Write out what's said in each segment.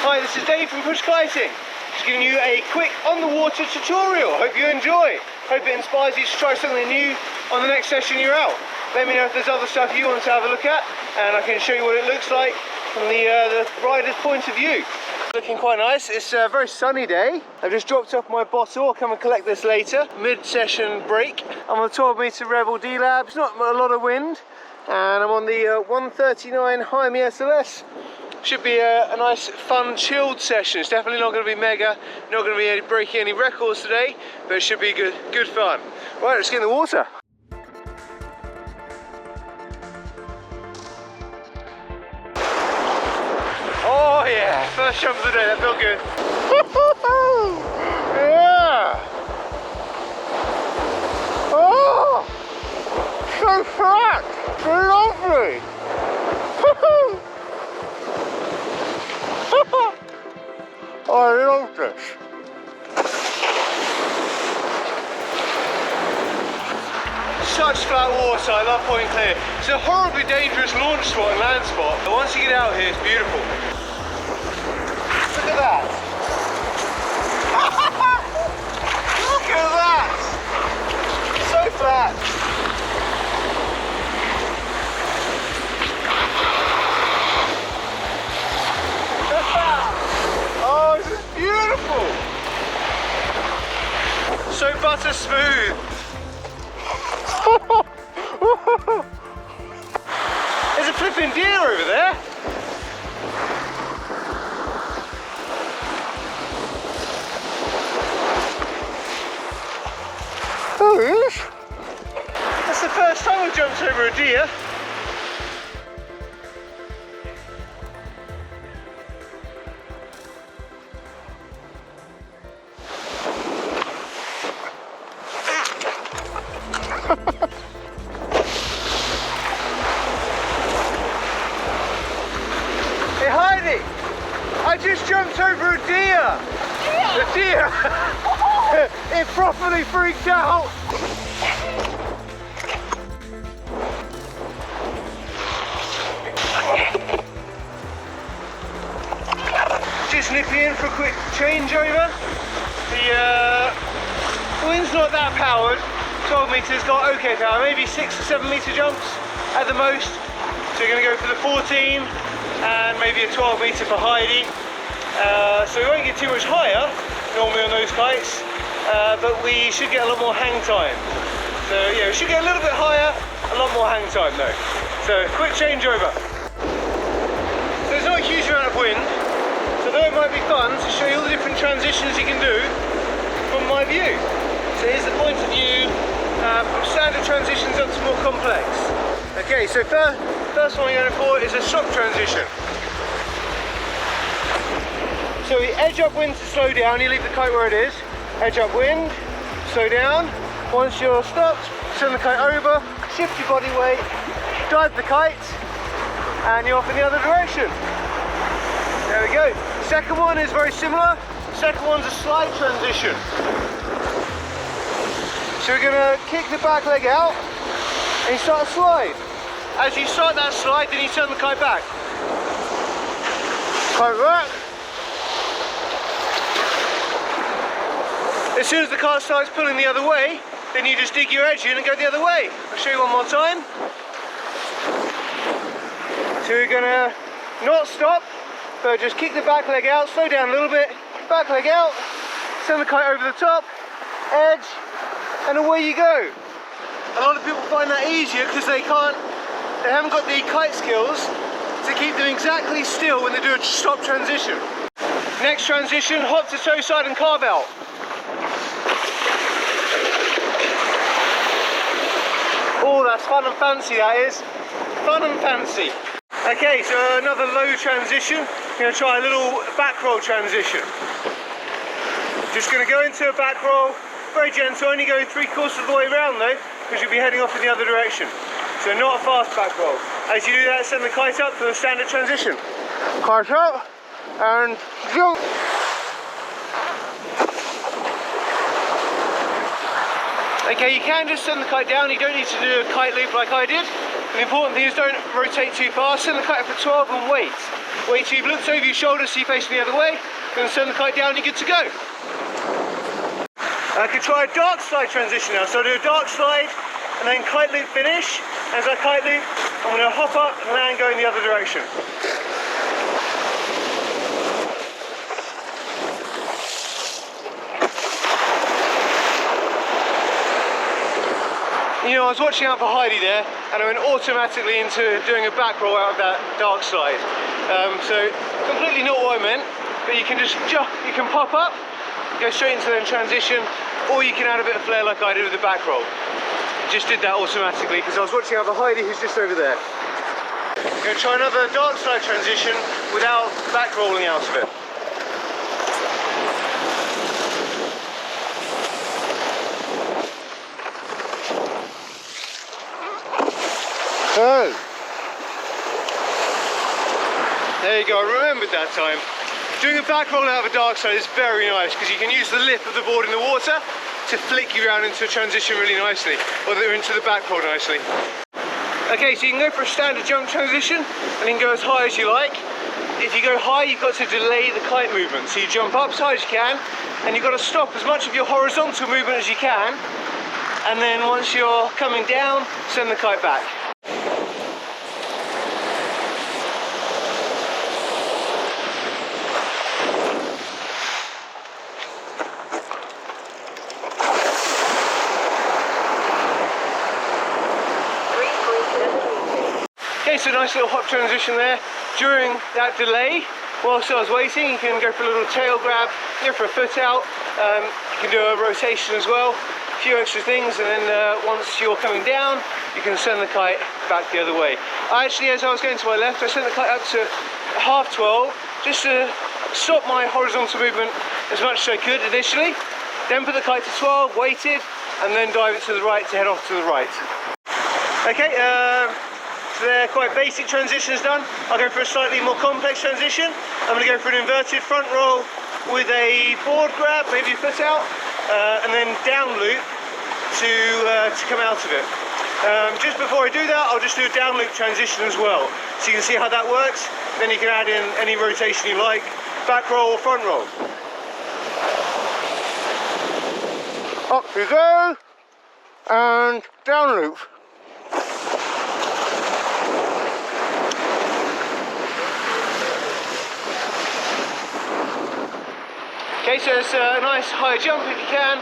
Hi, this is Dave from Push Kiting. Just giving you a quick on the water tutorial. Hope you enjoy. Hope it inspires you to try something new on the next session you're out. Let me know if there's other stuff you want to have a look at, and I can show you what it looks like from the rider's point of view. Looking quite nice. It's a very sunny day. I've just dropped off my bottle. I'll come and collect this later. Mid-session break. I'm on a 12-meter Rebel D-Lab. It's not a lot of wind, and I'm on the 139 Jaime SLS. Should be a nice, fun, chilled session. It's definitely not going to be mega, not going to be breaking any records today, but it should be good fun. Right, let's get in the water. Oh yeah, first jump of the day, that felt good. Yeah! Oh! So flat! Lovely! Oh, I love this. Such flat water, I love point clear. It's a horribly dangerous launch spot and land spot, but once you get out here, it's beautiful. Look at that. Look at that. So flat. Oh, this is beautiful. So butter smooth. There's a flipping deer over there. Oh, it is. That's the first time I've jumped over a deer. Hey Heidi, I just jumped over a deer. A deer. It properly freaked out. Just nipping in for a quick changeover. The wind's not that powered. 12 meters got okay power, maybe 6 or 7 meter jumps at the most. So we're going to go for the 14 and maybe a 12 meter for Heidi. So we won't get too much higher normally on those kites, but we should get a lot more hang time. So yeah, we should get a little bit higher, a lot more hang time though. So quick changeover. So there's not a huge amount of wind, so though it might be fun to show you all the different transitions you can do from my view. So here's the point of view. From standard transitions up to more complex. Okay, so first one you're going for is a stop transition. So you edge upwind to slow down, you leave the kite where it is, edge upwind, slow down. Once you're stopped, turn the kite over, shift your body weight, dive the kite, and you're off in the other direction. There we go. Second one is very similar. Second one's a slide transition. So we're going to kick the back leg out and you start a slide. As you start that slide, then you turn the kite back. Kite back. As soon as the kite starts pulling the other way, then you just dig your edge in and go the other way. I'll show you one more time. So we're going to not stop, but just kick the back leg out, slow down a little bit, back leg out, send the kite over the top, edge, and away you go. A lot of people find that easier because they haven't got the kite skills to keep them exactly still when they do a stop transition. Next transition, hop to toe side and carve out. Oh, that's fun and fancy, that is. Fun and fancy. Okay, so another low transition. I'm going to try a little back roll transition. Just going to go into a back roll. Very gentle, only go 3/4 of the way around though, because you'll be heading off in the other direction. So not a fast back roll. As you do that, send the kite up for the standard transition. Kite up and jump. Okay, you can just send the kite down, you don't need to do a kite loop like I did. The important thing is don't rotate too fast, send the kite up for 12 and wait. Wait till you've looked over your shoulder, so you're facing the other way, then send the kite down, you're good to go. I could try a dark slide transition now, so I'll do a dark slide and then kite loop finish. As I kite loop, I'm going to hop up and land going the other direction. You know, I was watching out for Heidi there, and I went automatically into doing a back roll out of that dark slide. So completely not what I meant, but you can just jump, you can pop up, go straight into the transition, or you can add a bit of flair like I did with the back roll. Just did that automatically because I was watching out for Heidi, who's just over there. I'm going to try another dark slide transition without back rolling out of it. Oh. There you go, I remembered that time. Doing a back roll out of a dark slide is very nice because you can use the lip of the board in the water to flick you around into a transition really nicely, or into the back roll nicely. Okay, so you can go for a standard jump transition and you can go as high as you like. If you go high, you've got to delay the kite movement. So you jump up as high as you can, and you've got to stop as much of your horizontal movement as you can, and then once you're coming down, send the kite back. Okay, so nice little hop transition there. During that delay, whilst I was waiting, you can go for a little tail grab, go for a foot out, you can do a rotation as well, a few extra things, and then once you're coming down, you can send the kite back the other way. Actually, as I was going to my left, I sent the kite up to 12:30, just to stop my horizontal movement as much as I could initially, then put the kite to 12, waited, and then dive it to the right to head off to the right. Okay, they're quite basic transitions done. I'll go for a slightly more complex transition. I'm going to go for an inverted front roll with a board grab, maybe a foot out, and then down loop to come out of it. Just before I do that, I'll just do a down loop transition as well, so you can see how that works. Then you can add in any rotation you like, back roll or front roll. Up you go, and down loop. Okay, so it's a nice high jump if you can.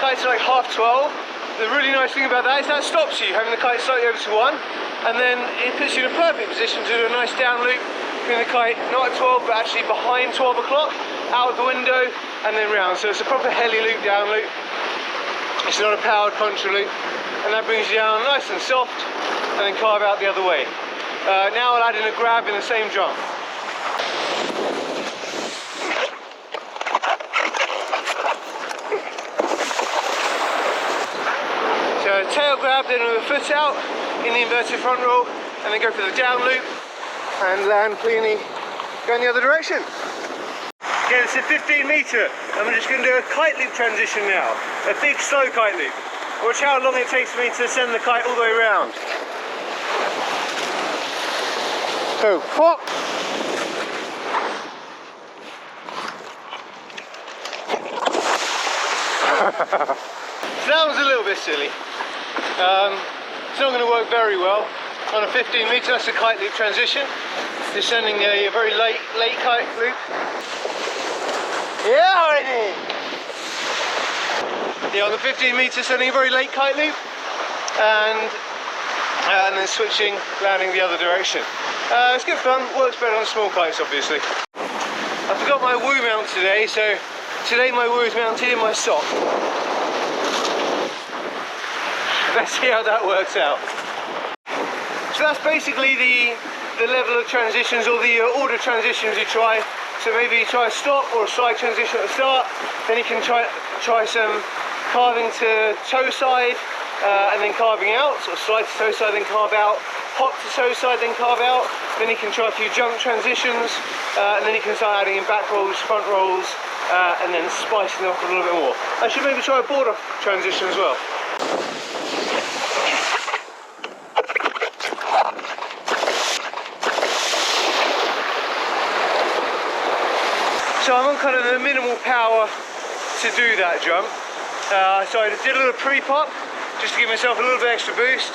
Kite's like 12:30. The really nice thing about that is that stops you, having the kite slightly over to 1, and then it puts you in a perfect position to do a nice down loop, bring the kite not at 12 but actually behind 12 o'clock, out of the window, and then round. So it's a proper heli loop, down loop. It's not a powered contra loop, and that brings you down nice and soft, and then carve out the other way. Now I'll add in a grab in the same jump. Tail grab, then with a foot out in the inverted front roll, and then go for the down loop and land cleanly going the other direction. Okay, it's a 15 metre. I'm just going to do a kite loop transition now, a big slow kite loop. Watch how long it takes me to send the kite all the way around. So, pop. So that was a little bit silly. It's not going to work very well on a 15 metre. That's a kite loop transition. Just sending a very late kite loop. Yeah, Heidi! Yeah, on the 15 metre, sending a very late kite loop, and then switching, landing the other direction. It's good fun. Works better on small kites, obviously. I forgot my woo mount today, so today my woo is mounted in my sock. Let's see how that works out. So that's basically the level of transitions, or the order of transitions you try. So maybe you try a stop or a side transition at the start, then you can try some carving to toe side, and then carving out, sort of slide to toe side, then carve out, hop to toe side, then carve out. Then you can try a few jump transitions, and then you can start adding in back rolls, front rolls, and then spicing it up a little bit more. I should maybe try a board off transition as well. So I'm on kind of the minimal power to do that jump. So I did a little pre-pop just to give myself a little bit extra boost.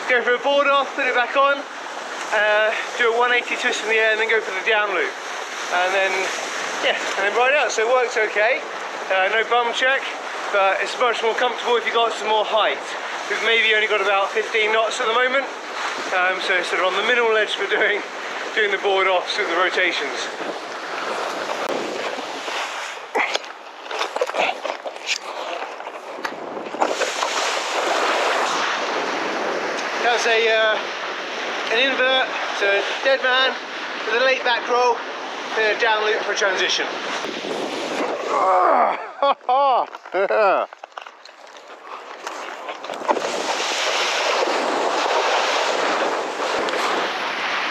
Go for a board off, put it back on, do a 180 twist in the air and then go for the down loop. And then, yeah, and then ride out. So it works okay. No bum check, but it's much more comfortable if you've got some more height. We've maybe only got about 15 knots at the moment. So sort of on the minimal edge for doing the board offs with the rotations. That's an invert, so a dead man with a late back roll, then a down loop for a transition.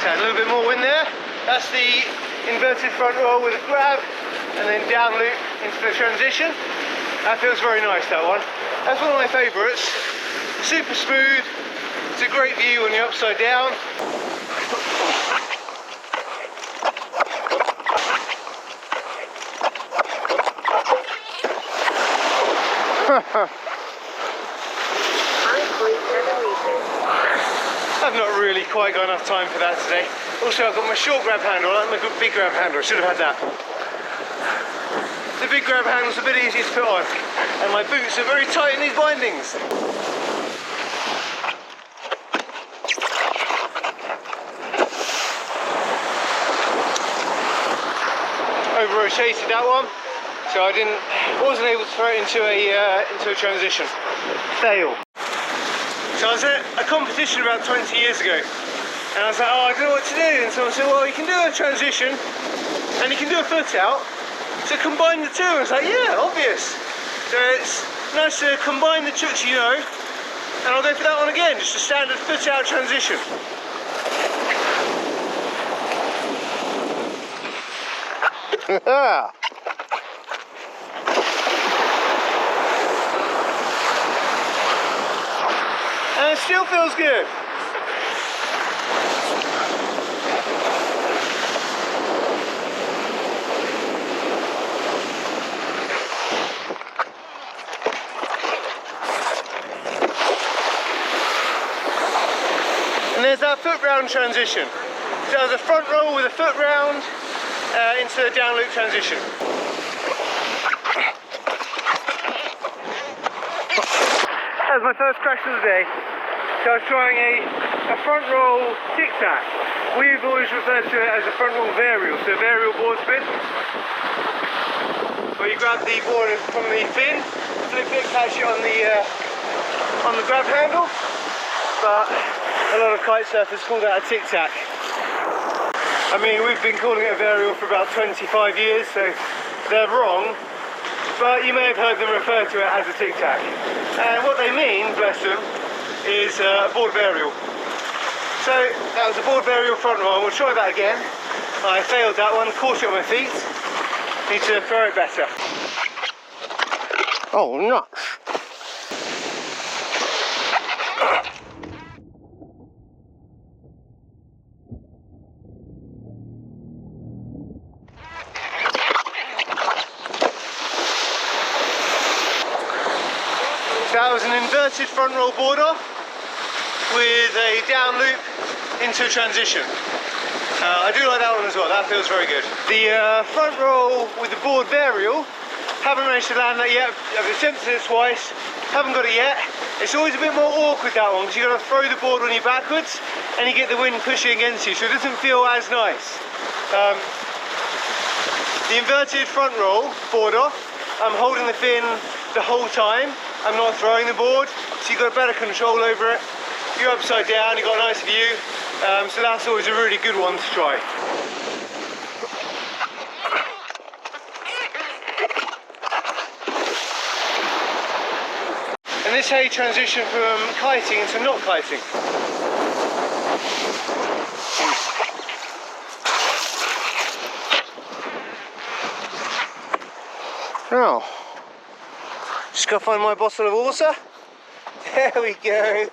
So a little bit more wind there. That's the inverted front roll with a grab and then down loop into the transition. That feels very nice, that one. That's one of my favourites. Super smooth. It's a great view when you're upside down. I've not really quite got enough time for that today. Also, I've got my short grab handle, I like my big grab handle, I should have had that. The big grab handle's a bit easier to put on, and my boots are very tight in these bindings. Over rotated that one, so I wasn't able to throw it into a transition. Fail. So I was at a competition about 20 years ago, and I was like, oh, I don't know what to do. And someone said, well, you can do a transition, and you can do a foot out. So combine the two. I was like, yeah, obvious. So it's nice to combine the tricks you know, and I'll go for that one again, just a standard foot out transition. And it still feels good. And there's that foot round transition. So there's a front roll with a foot round into the down loop transition. That was my first crash of the day. So I was trying a front roll tic-tac. We've always referred to it as a front roll varial, so varial board spin. Where you grab the board from the fin, flip it, catch it on the grab handle. But a lot of kite surfers call that a tic-tac. I mean, we've been calling it a varial for about 25 years, so they're wrong. But you may have heard them refer to it as a tic-tac. And what they mean, bless them, is a board varial. So that was a board varial front roll. We'll try that again. I failed that one, caught it on my feet. Need to throw it better. Oh, nuts. That was an inverted front roll board off with a down loop into a transition. I do like that one as well, that feels very good. The front roll with the board varial, haven't managed to land that yet. I've attempted it twice, haven't got it yet. It's always a bit more awkward, that one, because you've got to throw the board on you backwards and you get the wind pushing against you, so it doesn't feel as nice. The inverted front roll board off, I'm holding the fin the whole time. I'm not throwing the board, so you've got better control over it. You're upside down, you've got a nice view, so that's always a really good one to try. And this is how you transition from kiting into not kiting. Now, just go find my bottle of water. There we go.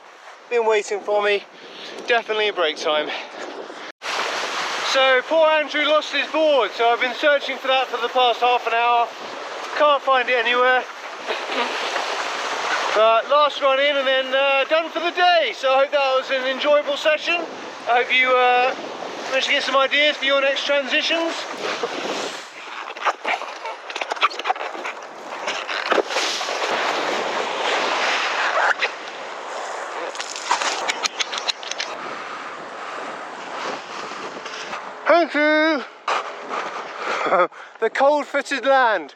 Been waiting for me. Definitely a break time. So poor Andrew lost his board, so I've been searching for that for the past half an hour. Can't find it anywhere. But last run in and then done for the day. So I hope that was an enjoyable session. I hope you managed to get some ideas for your next transitions. Thank you! The cold-footed land.